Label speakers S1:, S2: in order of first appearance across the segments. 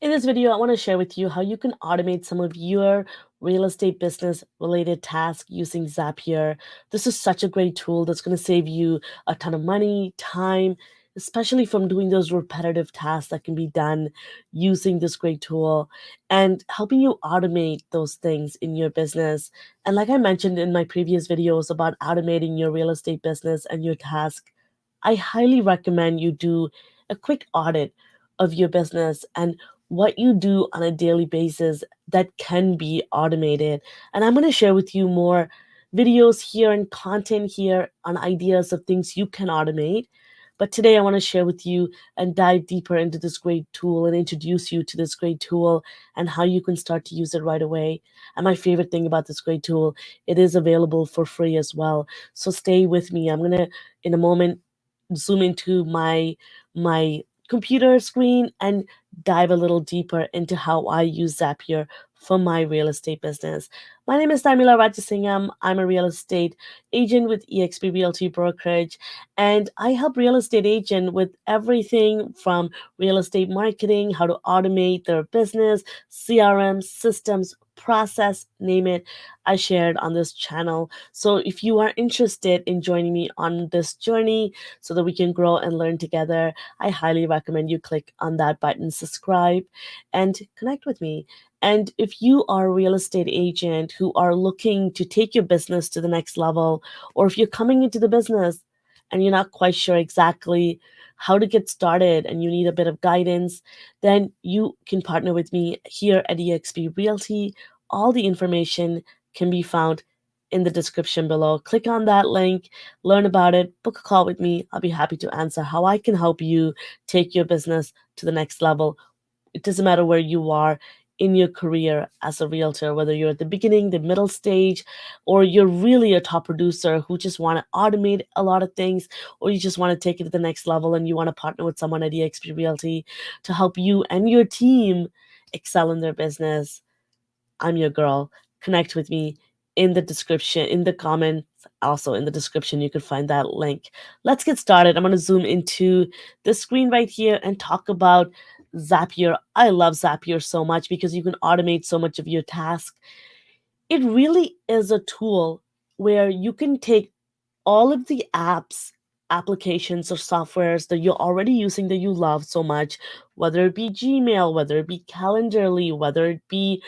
S1: In this video, I want to share with you how you can automate some of your real estate business related tasks using Zapier. This is such a great tool that's going to save you a ton of money, time, especially from doing those repetitive tasks that can be done using this great tool and helping you automate those things in your business. And like I mentioned in my previous videos about automating your real estate business and your task, I highly recommend you do a quick audit of your business and what you do on a daily basis that can be automated. And I'm going to share with you more videos here and content here on ideas of things you can automate. But today I want to share with you and dive deeper into this great tool and introduce you to this great tool and how you can start to use it right away. And my favorite thing about this great tool, it is available for free as well. So stay with me. I'm going to in a moment zoom into my computer screen and dive a little deeper into how I use Zapier for my real estate business. My name is Tharmila Rajasingam. I'm a real estate agent with eXp Realty Brokerage, and I help real estate agents with everything from real estate marketing, how to automate their business, CRM systems, process, name it. I shared on this channel. So if you are interested in joining me on this journey so that we can grow and learn together, I highly recommend you click on that button, subscribe, and connect with me. And if you are a real estate agent who are looking to take your business to the next level, or if you're coming into the business and you're not quite sure exactly how to get started and you need a bit of guidance, then you can partner with me here at eXp Realty. All the information can be found in the description below. Click on that link, learn about it, book a call with me. I'll be happy to answer how I can help you take your business to the next level. It doesn't matter where you are in your career as a realtor, whether you're at the beginning, the middle stage, or you're really a top producer who just want to automate a lot of things, or you just want to take it to the next level and you want to partner with someone at eXp Realty to help you and your team excel in their business. I'm your girl. Connect with me in the description, in the comments, also in the description. You can find that link. Let's get started. I'm going to zoom into the screen right here and talk about Zapier. I love Zapier so much because you can automate so much of your task. It really is a tool where you can take all of the apps, applications, or softwares that you're already using that you love so much, whether it be Gmail, whether it be Calendarly, whether it be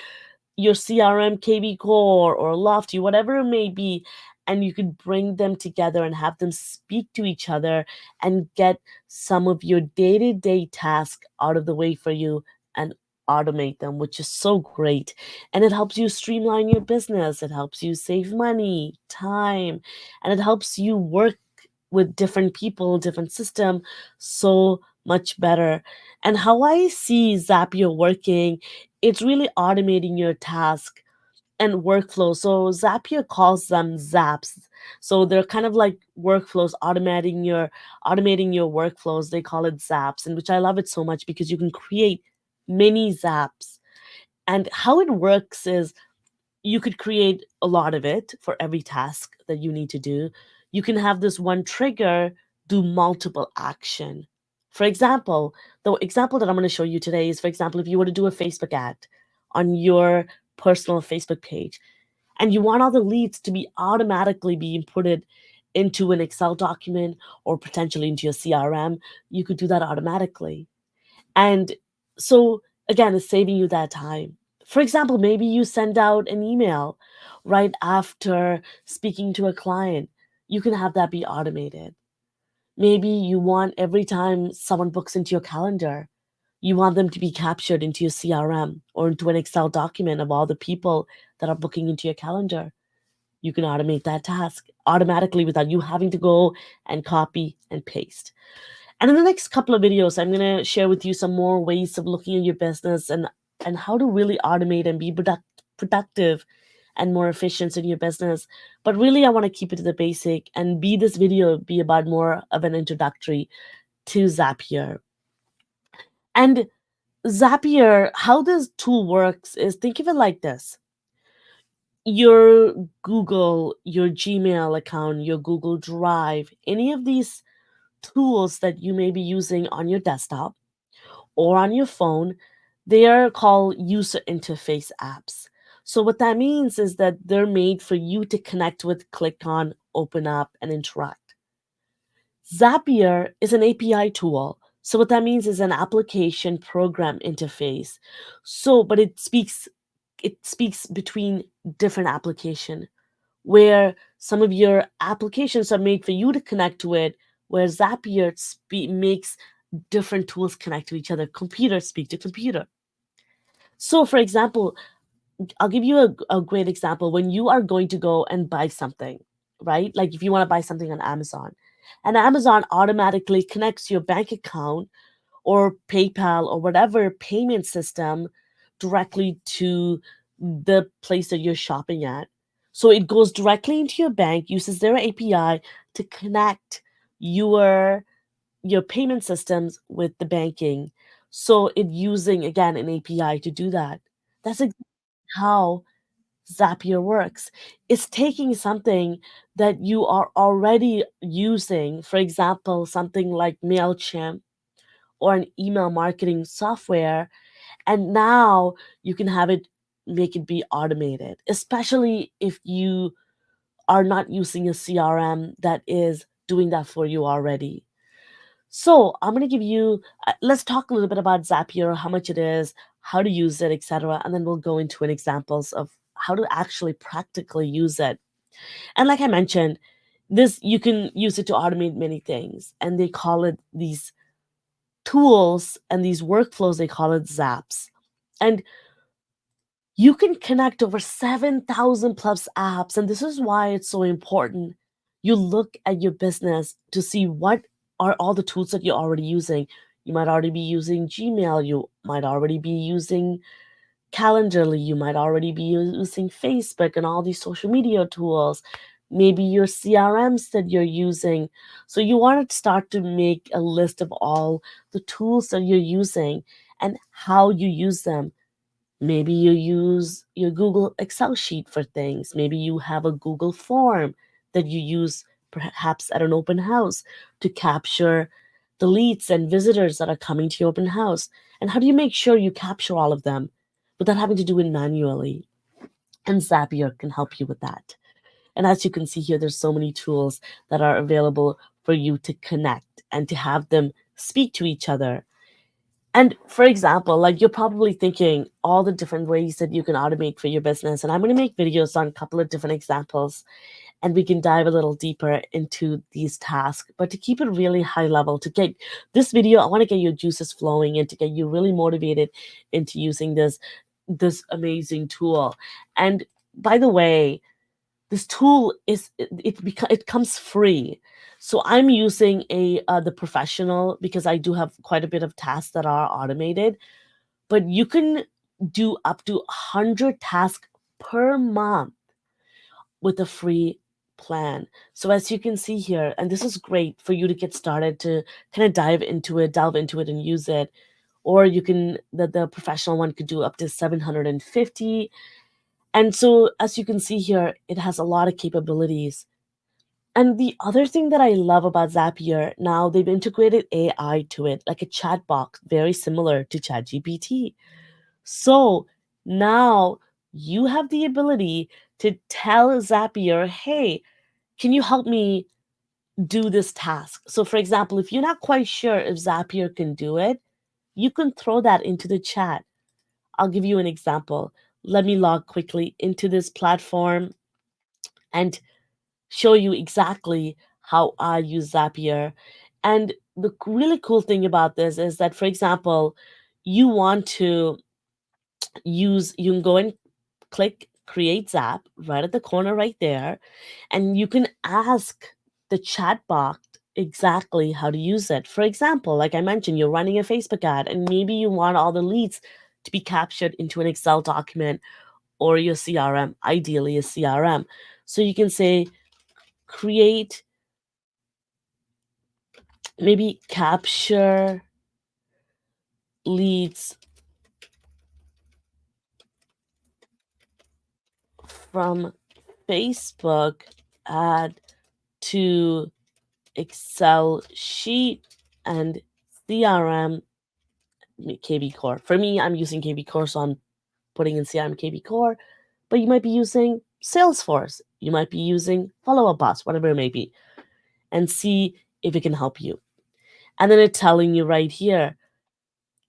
S1: your CRM, kvCORE, or Lofty, whatever it may be, and you could bring them together and have them speak to each other and get some of your day-to-day tasks out of the way for you and automate them, which is so great. And it helps you streamline your business. It helps you save money, time, and it helps you work with different people, different system so much better. And how I see Zapier working, it's really automating your task and workflow. So Zapier calls them zaps. So they're kind of like workflows, automating your workflows. They call it zaps, and which I love it so much because you can create mini zaps. And how it works is you could create a lot of it for every task that you need to do. You can have this one trigger do multiple action. For example, the example that I'm going to show you today is, for example, if you were to do a Facebook ad on your personal Facebook page and you want all the leads to be automatically being inputted into an Excel document or potentially into your CRM, you could do that automatically. And so, again, it's saving you that time. For example, maybe you send out an email right after speaking to a client. You can have that be automated. Maybe you want every time someone books into your calendar, you want them to be captured into your CRM or into an Excel document of all the people that are booking into your calendar. You can automate that task automatically without you having to go and copy and paste. And in the next couple of videos, I'm going to share with you some more ways of looking at your business and how to really automate and be productive and more efficient in your business. But really, I want to keep it to the basic and this video be about more of an introductory to Zapier. And Zapier, how this tool works is, think of it like this. Your Google, your Gmail account, your Google Drive, any of these tools that you may be using on your desktop or on your phone, They are called user interface apps. So what that means is that they're made for you to connect with, click on, open up, and interact. Zapier is an API tool. So what that means is an application program interface. But it speaks between different application where some of your applications are made for you to connect to it, where Zapier makes different tools connect to each other. Computers speak to computer. So, for example, I'll give you a great example. When you are going to go and buy something, right? Like if you want to buy something on Amazon, and Amazon automatically connects your bank account or PayPal or whatever payment system directly to the place that you're shopping at. So it goes directly into your bank, uses their API to connect your your payment systems with the banking. So it using again an API to do that. That's how Zapier works. It's taking something that you are already using, for example, something like MailChimp or an email marketing software, and now you can have it make it be automated, especially if you are not using a CRM that is doing that for you already. So I'm going to give you, let's talk a little bit about Zapier, how much it is, how to use it, etc. And then we'll go into an examples of how to actually practically use it. And like I mentioned, this you can use it to automate many things. And they call it these tools and these workflows, they call it zaps. And you can connect over 7,000 plus apps. And this is why it's so important. You look at your business to see what are all the tools that you're already using. You might already be using Gmail. You might already be using Calendarly. You might already be using Facebook and all these social media tools. Maybe your CRMs that you're using. So you want to start to make a list of all the tools that you're using and how you use them. Maybe you use your Google Excel sheet for things. Maybe you have a Google form that you use perhaps at an open house to capture the leads and visitors that are coming to your open house. And how do you make sure you capture all of them without having to do it manually? And Zapier can help you with that. And as you can see here, there's so many tools that are available for you to connect and to have them speak to each other. And for example, like you're probably thinking all the different ways that you can automate for your business. And I'm going to make videos on a couple of different examples and we can dive a little deeper into these tasks. But to keep it really high level, to get this video, I want to get your juices flowing and to get you really motivated into using this amazing tool. And by the way, this tool it comes free. So I'm using a the professional because I do have quite a bit of tasks that are automated, but you can do up to 100 tasks per month with a free plan. So as you can see here, and this is great for you to get started to kind of delve into it and use it. Or you can the professional one could do up to 750. And so as you can see here, it has a lot of capabilities. And the other thing that I love about Zapier, now they've integrated AI to it, like a chat box, very similar to ChatGPT. So now you have the ability to tell Zapier, hey, can you help me do this task? So, for example, if you're not quite sure if Zapier can do it, you can throw that into the chat. I'll give you an example. Let me log quickly into this platform and show you exactly how I use Zapier. And the really cool thing about this is that, for example, you want to you can go and click create Zap right at the corner right there, and you can ask the chat bot exactly how to use it. For example, like I mentioned, you're running a Facebook ad and maybe you want all the leads to be captured into an Excel document or your CRM, ideally a CRM. So you can say create, maybe capture leads from Facebook ad to Excel sheet and CRM kvCORE. For me, I'm using kvCORE, so I'm putting in CRM kvCORE, but you might be using Salesforce. You might be using Follow Up Boss, whatever it may be, and see if it can help you. And then it's telling you right here,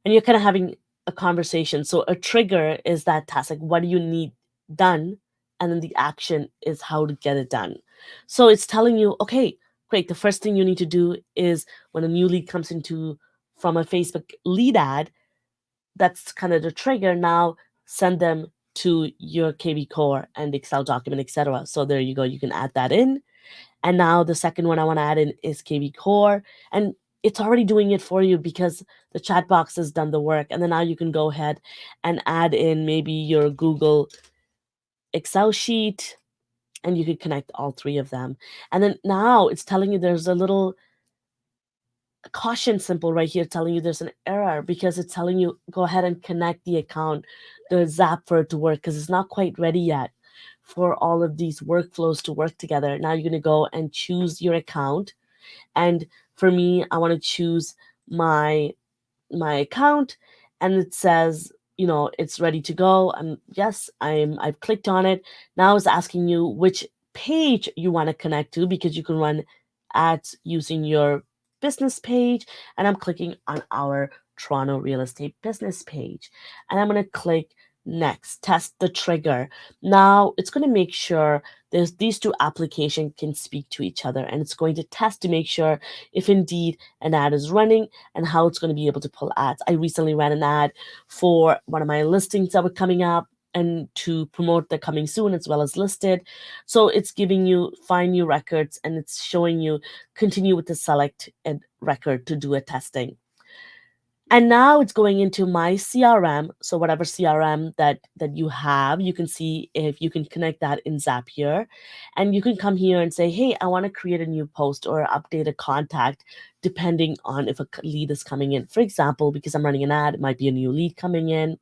S1: and you're kind of having a conversation. So a trigger is that task, like what do you need done? And then the action is how to get it done. So it's telling you, okay, great. The first thing you need to do is when a new lead comes into from a Facebook lead ad, that's kind of the trigger. Now send them to your kvCORE and Excel document, etc. So there you go. You can add that in. And now the second one I want to add in is kvCORE. And it's already doing it for you because the chat box has done the work. And then now you can go ahead and add in maybe your Google Excel sheet, and you could connect all three of them. And then now it's telling you there's a little caution symbol right here telling you there's an error because it's telling you go ahead and connect the account, the Zap for it to work because it's not quite ready yet for all of these workflows to work together. Now you're going to go and choose your account. And for me, I want to choose my account, and it says, it's ready to go. And yes, I've clicked on it. Now it's asking you which page you want to connect to because you can run ads using your business page. And I'm clicking on our Toronto real estate business page. And I'm going to click next, test the trigger. Now it's going to make sure these two applications can speak to each other, and it's going to test to make sure if indeed an ad is running and how it's going to be able to pull ads. I recently ran an ad for one of my listings that were coming up and to promote the coming soon as well as listed. So it's giving you find new records, and it's showing you continue with the select and record to do a testing. And now it's going into my CRM. So whatever CRM that you have, you can see if you can connect that in Zapier. And you can come here and say, hey, I want to create a new post or update a contact depending on if a lead is coming in. For example, because I'm running an ad, it might be a new lead coming in.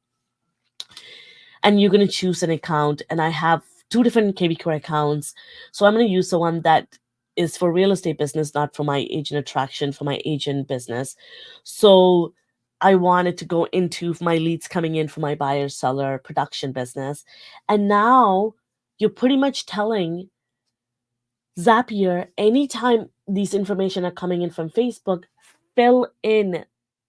S1: And you're going to choose an account. And I have two different kvCORE accounts. So I'm going to use the one that is for real estate business, not for my agent attraction, for my agent business. So I wanted to go into my leads coming in for my buyer seller production business. And now you're pretty much telling Zapier anytime these information are coming in from Facebook, fill in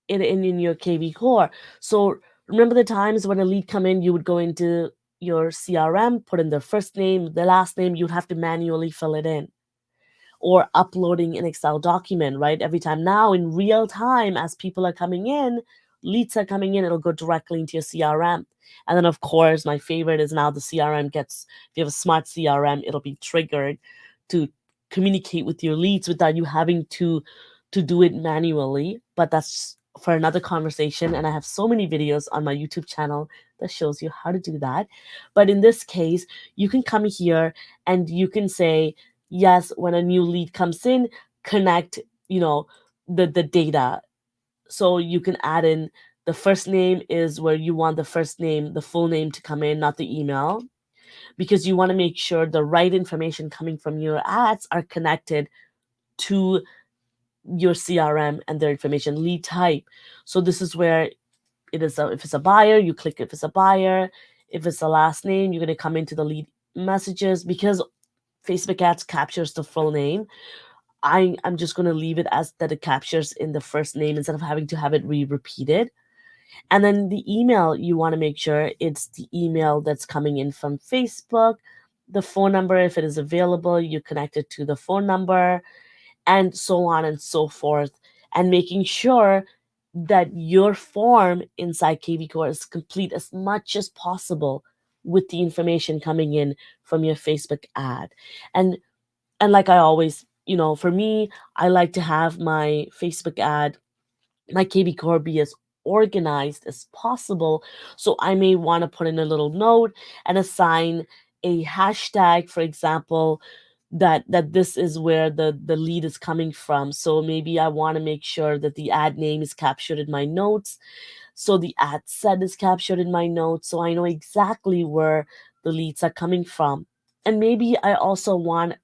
S1: your kvCORE. So remember the times when a lead come in, you would go into your CRM, put in their first name, the last name, you'd have to manually fill it in or uploading an Excel document, right? Every time now in real time, as people are coming in, leads are coming in, it'll go directly into your CRM. And then, of course, my favorite is now the CRM gets, if you have a smart CRM, it'll be triggered to communicate with your leads without you having to do it manually. But that's for another conversation. And I have so many videos on my YouTube channel that shows you how to do that. But in this case, you can come here and you can say, yes, when a new lead comes in, connect, the data. So you can add in the first name is where you want the first name, the full name to come in, not the email, because you want to make sure the right information coming from your ads are connected to your CRM and their information. Lead type. So this is where it is. If it's a buyer, you click if it's a buyer. If it's a last name, you're going to come into the lead messages because Facebook ads captures the full name. I'm just going to leave it as that it captures in the first name instead of having to have it repeated. And then the email, you want to make sure it's the email that's coming in from Facebook. The phone number, if it is available, you connect it to the phone number, and so on and so forth. And making sure that your form inside kvCORE is complete as much as possible with the information coming in from your Facebook ad. And like I always, for me, I like to have my Facebook ad, my kvCORE be as organized as possible. So I may want to put in a little note and assign a hashtag, for example, that this is where the lead is coming from. So maybe I want to make sure that the ad name is captured in my notes. So the ad set is captured in my notes. So I know exactly where the leads are coming from. And maybe I also want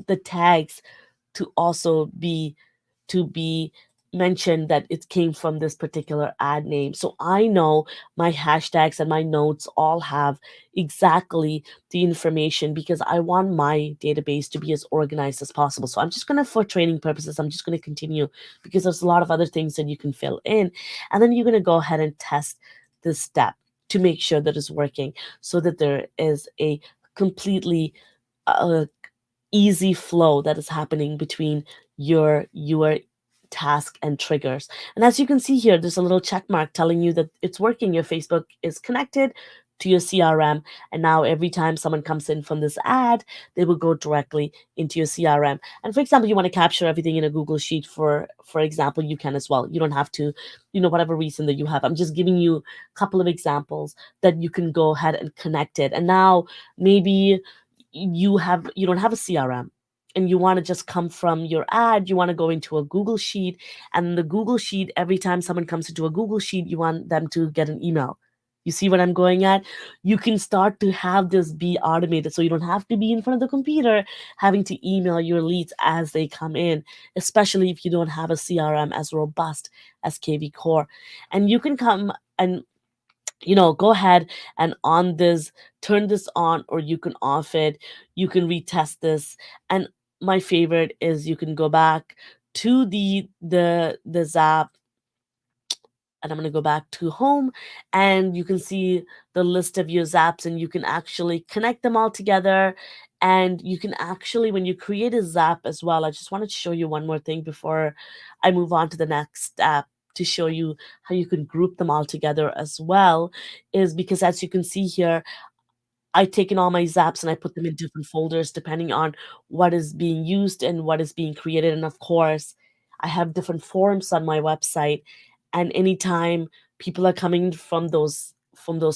S1: the tags to also be mention that it came from this particular ad name. So I know my hashtags and my notes all have exactly the information because I want my database to be as organized as possible. So I'm just going to, for training purposes, I'm just going to continue because there's a lot of other things that you can fill in. And then you're going to go ahead and test this step to make sure that it's working so that there is a completely uh, easy flow that is happening between your task and triggers. And as you can see here, there's a little check mark telling you that it's working. Your Facebook is connected to your CRM. And now every time someone comes in from this ad, they will go directly into your CRM. And for example, you want to capture everything in a Google Sheet, for example, you can as well. You don't have to, whatever reason that you have. I'm just giving you a couple of examples that you can go ahead and connect it. And now maybe you don't have a CRM and you want to just come from your ad, you want to go into a Google Sheet, and the Google Sheet, every time someone comes into a Google Sheet, you want them to get an email. You see what I'm going at? You can start to have this be automated so you don't have to be in front of the computer having to email your leads as they come in, especially if you don't have a CRM as robust as kvCORE. And you can come and go ahead and on this, turn this on, or you can off it. You can retest this. And my favorite is you can go back to the Zap, and I'm going to go back to home, and you can see the list of your zaps, and you can actually connect them all together. And you can actually, when you create a zap as well, I just wanted to show you one more thing before I move on to the next step, to show you how you can group them all together as well, is because as you can see here, I've taken all my zaps and I put them in different folders depending on what is being used and what is being created. And of course, I have different forms on my website. And anytime people are coming from those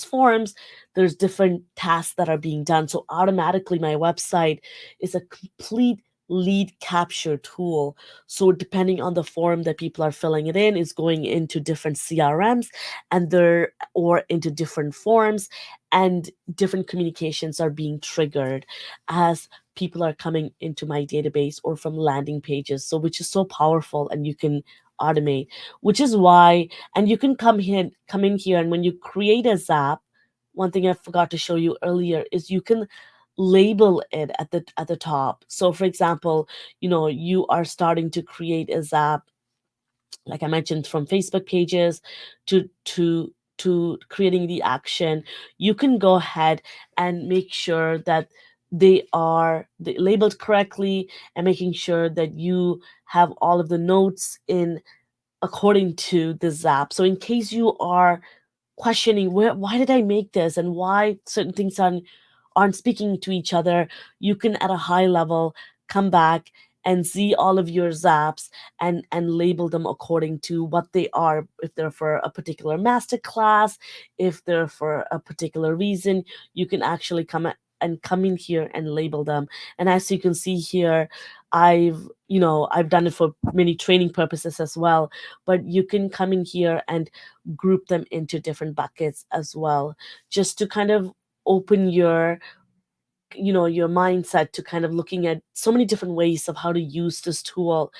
S1: forums, there's different tasks that are being done. So automatically my website is a complete lead capture tool. So depending on the form that people are filling it in, is going into different CRMs and they're or into different forms, and different communications are being triggered as people are coming into my database or from landing pages, so which is so powerful, and you can automate, which is why. And you can come in here, and when you create a zap, one thing I forgot to show you earlier is you can label it at the top. So for example, you are starting to create a zap, like I mentioned, from Facebook pages to creating the action. You can go ahead and make sure that they labeled correctly, and making sure that you have all of the notes in according to the zap. So in case you are questioning why did I make this and why certain things aren't speaking to each other, you can at a high level come back and see all of your zaps and label them according to what they are. If they're for a particular master class, if they're for a particular reason, you can actually come in here and label them. And as you can see here, I've done it for many training purposes as well, but you can come in here and group them into different buckets as well, just to kind of open your mindset to kind of looking at so many different ways of how to use this tool.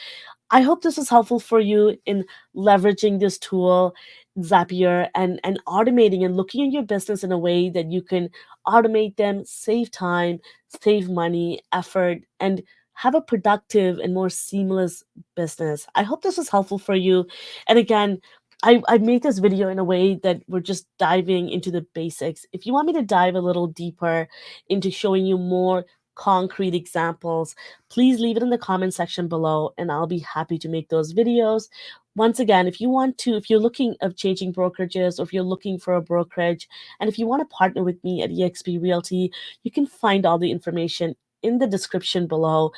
S1: I hope this is helpful for you in leveraging this tool, Zapier, and automating and looking at your business in a way that you can automate them, save time, save money, effort, and have a productive and more seamless business. I hope this was helpful for you. And again, I made this video in a way that we're just diving into the basics. If you want me to dive a little deeper into showing you more concrete examples, please leave it in the comment section below and I'll be happy to make those videos. Once again, if you're looking of changing brokerages, or if you're looking for a brokerage, and if you want to partner with me at eXp Realty, you can find all the information in the description below.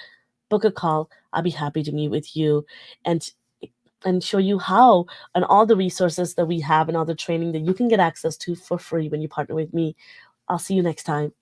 S1: Book a call. I'll be happy to meet with you and show you how, and all the resources that we have and all the training that you can get access to for free when you partner with me. I'll see you next time.